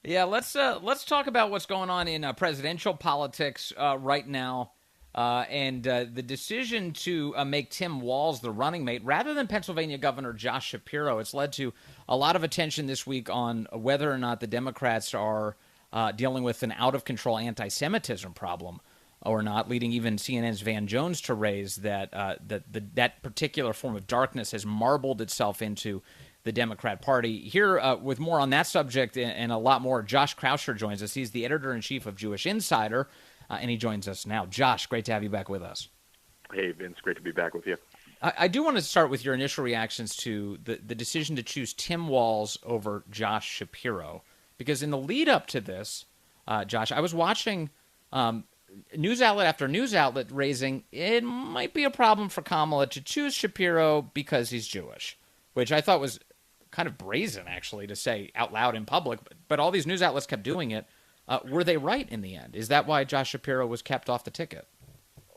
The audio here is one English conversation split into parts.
Yeah, let's talk about what's going on in presidential politics right now, and the decision to make Tim Walz the running mate rather than Pennsylvania Governor Josh Shapiro. It's led to a lot of attention this week on whether or not the Democrats are dealing with an out of control anti-Semitism problem or not, leading even CNN's Van Jones to raise that that particular form of darkness has marbled itself into the Democrat Party. Here, with more on that subject and a lot more, Josh Kraushaar joins us. He's the editor in chief of Jewish Insider, and he joins us now. Josh, great to have you back with us. Hey, Vince, great to be back with you. I do want to start with your initial reactions to the decision to choose Tim Walz over Josh Shapiro, because in the lead up to this, Josh, I was watching news outlet after news outlet raising it might be a problem for Kamala to choose Shapiro because he's Jewish, which I thought was kind of brazen, actually, to say out loud in public. But all these news outlets kept doing it. Were they right in the end? Is that why Josh Shapiro was kept off the ticket?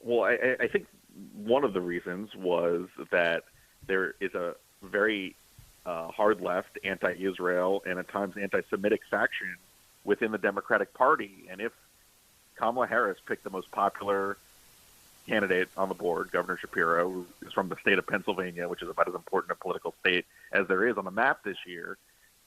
Well, I think one of the reasons was that there is a very hard left, anti-Israel, and at times anti-Semitic faction within the Democratic Party. And if Kamala Harris picked the most popular candidate on the board, Governor Shapiro, who is from the state of Pennsylvania, which is about as important a political state as there is on the map this year,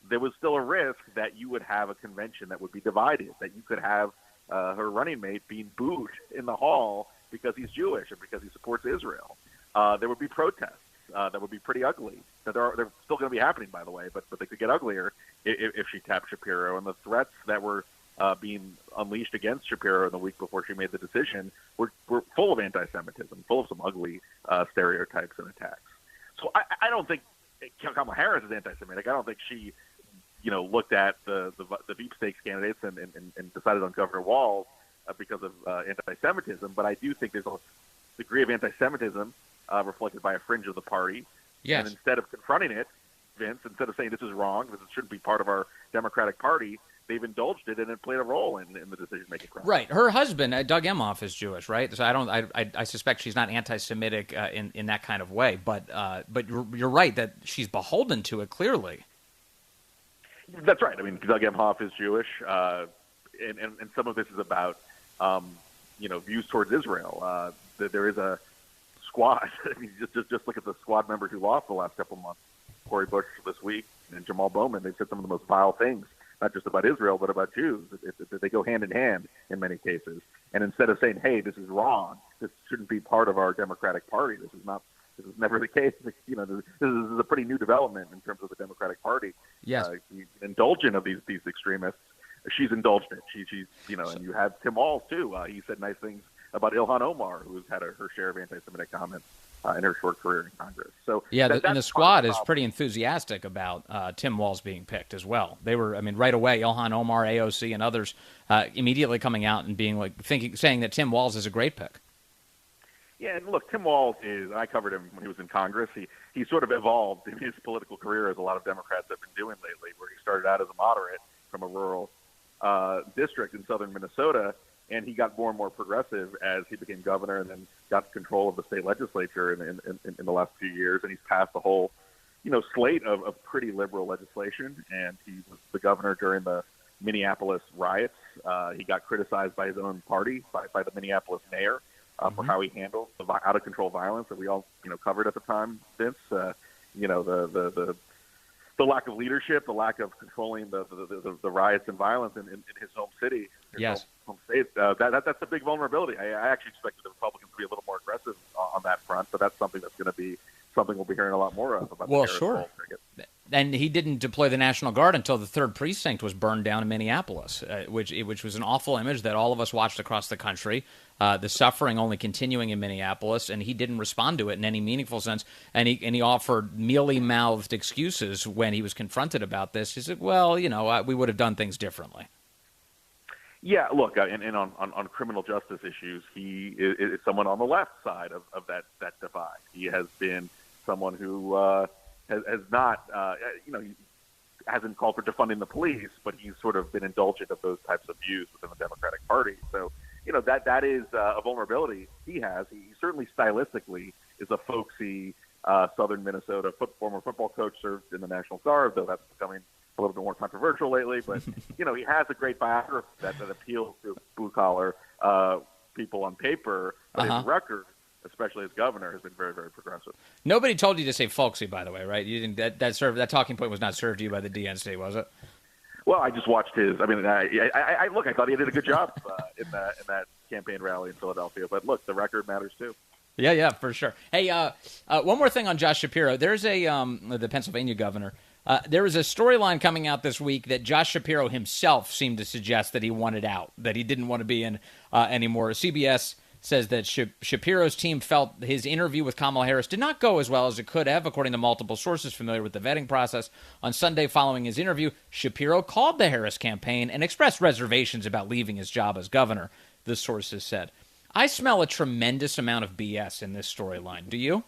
there was still a risk that you would have a convention that would be divided, that you could have her running mate being booed in the hall because he's Jewish and because he supports Israel. There would be protests that would be pretty ugly. They're still going to be happening, by the way, but they could get uglier if she tapped Shapiro. And the threats that were being unleashed against Shapiro in the week before she made the decision were full of anti-Semitism, full of some ugly stereotypes and attacks. So I don't think Kamala Harris is anti-Semitic. I don't think she, looked at the deep stakes candidates and decided on Governor Walz because of anti-Semitism. But I do think there's a degree of anti-Semitism reflected by a fringe of the party. Yes. And instead of confronting it, Vince, instead of saying this is wrong, this shouldn't be part of our Democratic Party, they've indulged it and it played a role in the decision-making process. Right. Her husband, Doug Emhoff, is Jewish, right? So I suspect she's not anti-Semitic in that kind of way. But you're right that she's beholden to it clearly. That's right. I mean, Doug Emhoff is Jewish, and some of this is about views towards Israel. There is a squad. I mean, just look at the squad members who lost the last couple months. Cori Bush this week and Jamal Bowman. They've said some of the most vile things, not just about Israel, but about Jews. They go hand in hand in many cases. And instead of saying, "Hey, this is wrong. This shouldn't be part of our Democratic Party. This is never the case." This is a pretty new development in terms of the Democratic Party. Yes. Indulgent of these extremists. She's indulged it. She's and you have Tim Walz too. He said nice things about Ilhan Omar, who's had her share of anti-Semitic comments in her short career in Congress. So yeah, and the squad is pretty enthusiastic about Tim Walz being picked as well. They were, right away, Ilhan Omar, AOC, and others immediately coming out and being saying that Tim Walz is a great pick. Yeah, and look, Tim Walz I covered him when he was in Congress. He sort of evolved in his political career, as a lot of Democrats have been doing lately, where he started out as a moderate from a rural district in southern Minnesota, and he got more and more progressive as he became governor and then got control of the state legislature in the last few years. And he's passed a whole, slate of pretty liberal legislation. And he was the governor during the Minneapolis riots. He got criticized by his own party, by the Minneapolis mayor, for how he handled the out-of-control violence that we all, covered at the time, Vince. The lack of leadership, the lack of controlling the riots and violence in his home city, yes, home state. That's a big vulnerability. I actually expected the Republicans to be a little more aggressive on that front, but that's something that's going to be something we'll be hearing a lot more of. About well, sure. And he didn't deploy the National Guard until the 3rd Precinct was burned down in Minneapolis, which was an awful image that all of us watched across the country. The suffering only continuing in Minneapolis, and he didn't respond to it in any meaningful sense. And he offered mealy-mouthed excuses when he was confronted about this. He said, "Well, we would have done things differently." Yeah, look, and on criminal justice issues, he is someone on the left side of that divide. He has been someone who has not, he hasn't called for defunding the police, but he's sort of been indulgent of those types of views within the Democratic Party. So, that is a vulnerability he has. He certainly stylistically is a folksy southern Minnesota former football coach, served in the National Guard, though that's becoming a little bit more controversial lately, but he has a great biography that appeals to blue collar people on paper, but his record, especially as governor, has been very, very progressive. Nobody told you to say folksy, by the way, right? You didn't. That talking point was not served to you by the DNC, was it? Well, I just watched his. I mean, I look. I thought he did a good job in that campaign rally in Philadelphia. But look, the record matters too. Yeah, for sure. Hey, one more thing on Josh Shapiro. There's the Pennsylvania governor. There was a storyline coming out this week that Josh Shapiro himself seemed to suggest that he wanted out, that he didn't want to be in anymore. CBS says that Shapiro's team felt his interview with Kamala Harris did not go as well as it could have, according to multiple sources familiar with the vetting process. On Sunday following his interview, Shapiro called the Harris campaign and expressed reservations about leaving his job as governor, the sources said. I smell a tremendous amount of BS in this storyline. Do you?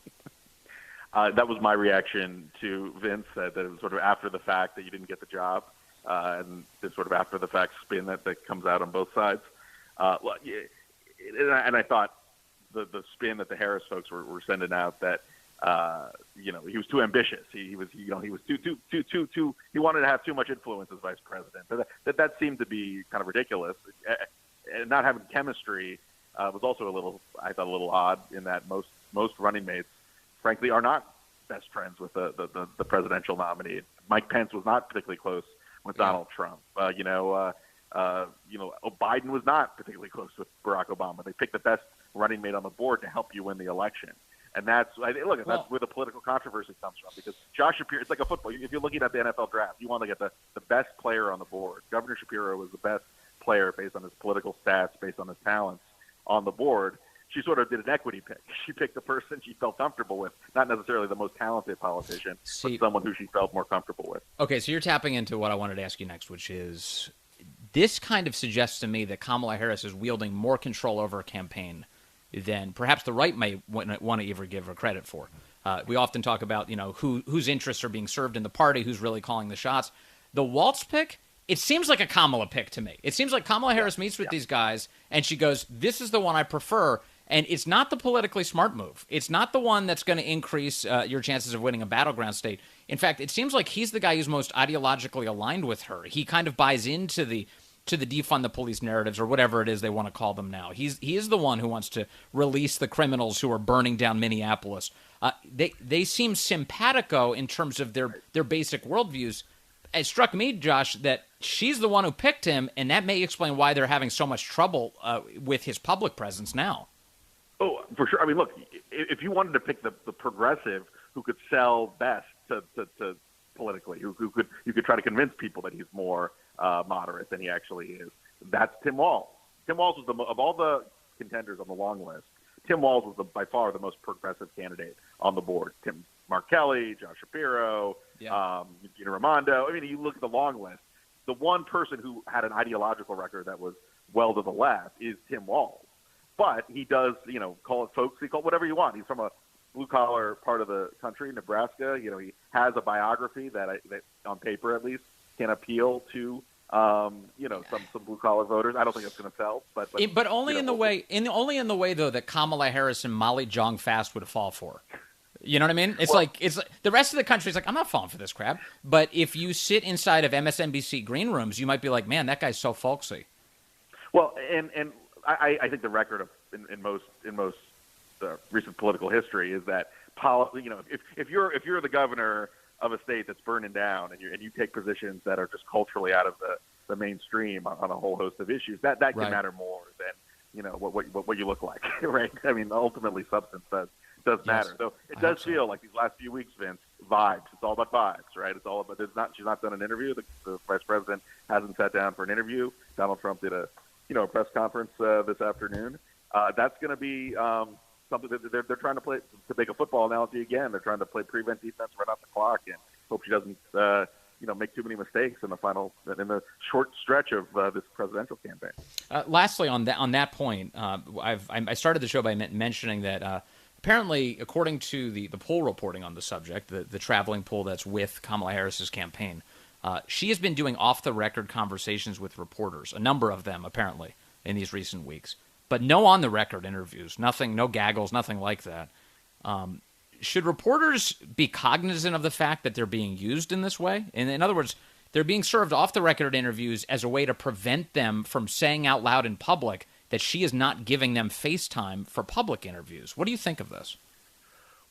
That was my reaction to Vince, that it was sort of after the fact that you didn't get the job, and this sort of after the fact spin that comes out on both sides. And I thought the spin that the Harris folks were sending out that he was too ambitious. He was too he wanted to have too much influence as vice president. That seemed to be kind of ridiculous. And not having chemistry was also a little odd in that most running mates, frankly, are not best friends with the presidential nominee. Mike Pence was not particularly close with Donald Trump. Biden was not particularly close with Barack Obama. They picked the best running mate on the board to help you win the election. And that's where the political controversy comes from, because Josh Shapiro, it's like a football. If you're looking at the NFL draft, you want to get the best player on the board. Governor Shapiro was the best player based on his political stats, based on his talents on the board. She sort of did an equity pick. She picked the person she felt comfortable with, not necessarily the most talented politician, but someone who she felt more comfortable with. Okay, so you're tapping into what I wanted to ask you next, which is this kind of suggests to me that Kamala Harris is wielding more control over a campaign than perhaps the right may want to even give her credit for. We often talk about, whose interests are being served in the party, who's really calling the shots. The Walz pick, it seems like a Kamala pick to me. It seems like Kamala Harris meets with these guys, and she goes, this is the one I prefer. And it's not the politically smart move. It's not the one that's going to increase your chances of winning a battleground state. In fact, it seems like he's the guy who's most ideologically aligned with her. He kind of buys into the defund the police narratives, or whatever it is they want to call them now. He is the one who wants to release the criminals who are burning down Minneapolis. They seem simpatico in terms of their basic worldviews. It struck me, Josh, that she's the one who picked him, and that may explain why they're having so much trouble with his public presence now. Oh, for sure. I mean, look, if you wanted to pick the progressive who could sell best to politically, who could try to convince people that he's more moderate than he actually is, that's Tim Walz. Tim Walz was of all the contenders on the long list, Tim Walz was by far the most progressive candidate on the board. Mark Kelly, Josh Shapiro, Gina Raimondo. I mean, you look at the long list. The one person who had an ideological record that was well to the left is Tim Walz. But he does, call it folksy, call it whatever you want. He's from a blue-collar part of the country, Nebraska. He has a biography that on paper at least, can appeal to, some blue-collar voters. I don't think it's going to sell, but only in the way though that Kamala Harris and Molly Jong-Fast would fall for. You know what I mean? It's like the rest of the country's like, I'm not falling for this crap. But if you sit inside of MSNBC green rooms, you might be like, man, that guy's so folksy. Well, and I think the record in most recent political history is that if you're the governor of a state that's burning down and you take positions that are just culturally out of the mainstream on a whole host of issues, that can matter more than what you look like, right? I mean, ultimately substance does matter. So it does feel like these last few weeks, Vince, vibes. It's all about vibes, right? It's all about. She's not done an interview. The vice president hasn't sat down for an interview. Donald Trump did a press conference this afternoon. That's going to be something that they're trying to play, to make a football analogy again. They're trying to play prevent defense, run out the clock, and hope she doesn't make too many mistakes in the short stretch of this presidential campaign. Lastly, on that point, I started the show by mentioning that apparently, according to the poll reporting on the subject, the traveling poll that's with Kamala Harris's campaign, she has been doing off-the-record conversations with reporters, a number of them, apparently, in these recent weeks. But no on-the-record interviews, nothing, no gaggles, nothing like that. Should reporters be cognizant of the fact that they're being used in this way? In other words, they're being served off-the-record interviews as a way to prevent them from saying out loud in public that she is not giving them FaceTime for public interviews. What do you think of this?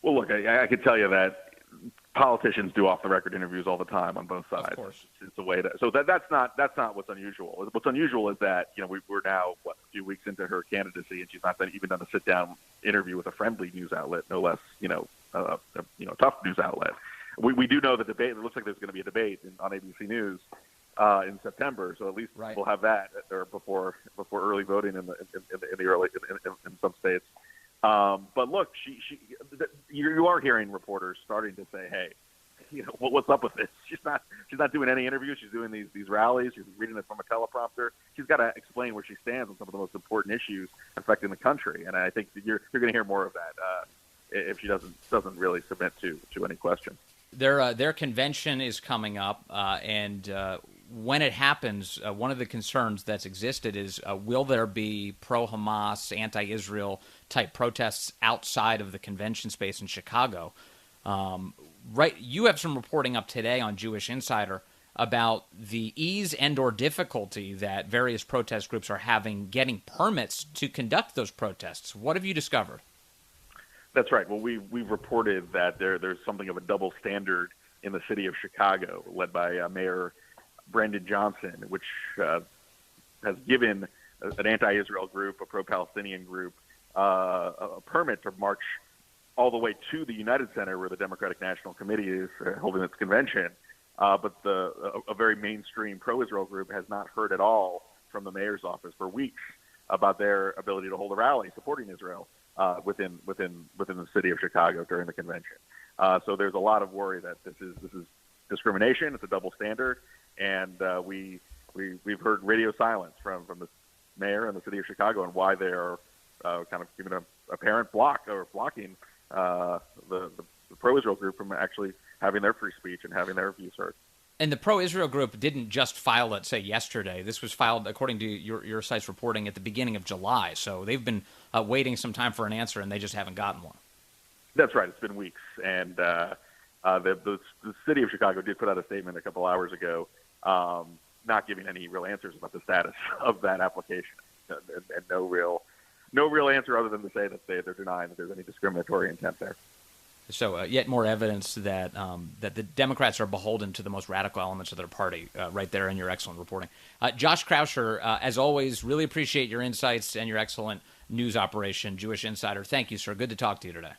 Well, look, I can tell you that politicians do off-the-record interviews all the time on both sides. Of course. It's a way to. So that's not what's unusual. What's unusual is that we're now a few weeks into her candidacy, and she's not even done a sit-down interview with a friendly news outlet, no less tough news outlet. We do know the debate. It looks like there's going to be a debate on ABC News in September, so at least we'll have that or before early voting in some states. But look, you are hearing reporters starting to say, "Hey, what's up with this? She's not doing any interviews. She's doing these rallies. She's reading it from a teleprompter. She's got to explain where she stands on some of the most important issues affecting the country." And I think that you're going to hear more of that if she doesn't really submit to any questions. Their convention is coming up, and when it happens, one of the concerns that's existed is will there be pro-Hamas, anti-Israel type protests outside of the convention space in Chicago? Right, you have some reporting up today on Jewish Insider about the ease and/or difficulty that various protest groups are having getting permits to conduct those protests. What have you discovered? That's right. Well, we've reported that there's something of a double standard in the city of Chicago, led by Mayor Brandon Johnson, which has given an anti-Israel group, a pro-Palestinian group, a permit to march all the way to the United Center, where the Democratic National Committee is holding its convention. But a very mainstream pro-Israel group has not heard at all from the mayor's office for weeks about their ability to hold a rally supporting Israel within the city of Chicago during the convention. So there's a lot of worry that this is discrimination. It's a double standard, and we've heard radio silence from the mayor and the city of Chicago on why they are kind of giving a apparent blocking the pro-Israel group from actually having their free speech and having their views heard. And the pro-Israel group didn't just file it, say, yesterday. This was filed, according to your site's reporting, at the beginning of July. So they've been waiting some time for an answer, and they just haven't gotten one. That's right. It's been weeks. And the city of Chicago did put out a statement a couple hours ago not giving any real answers about the status of that application, and no real answer other than to say that they're denying that there's any discriminatory intent there. So yet more evidence that that the Democrats are beholden to the most radical elements of their party, right there in your excellent reporting. Josh Kraushaar, as always, really appreciate your insights and your excellent news operation, Jewish Insider. Thank you, sir. Good to talk to you today.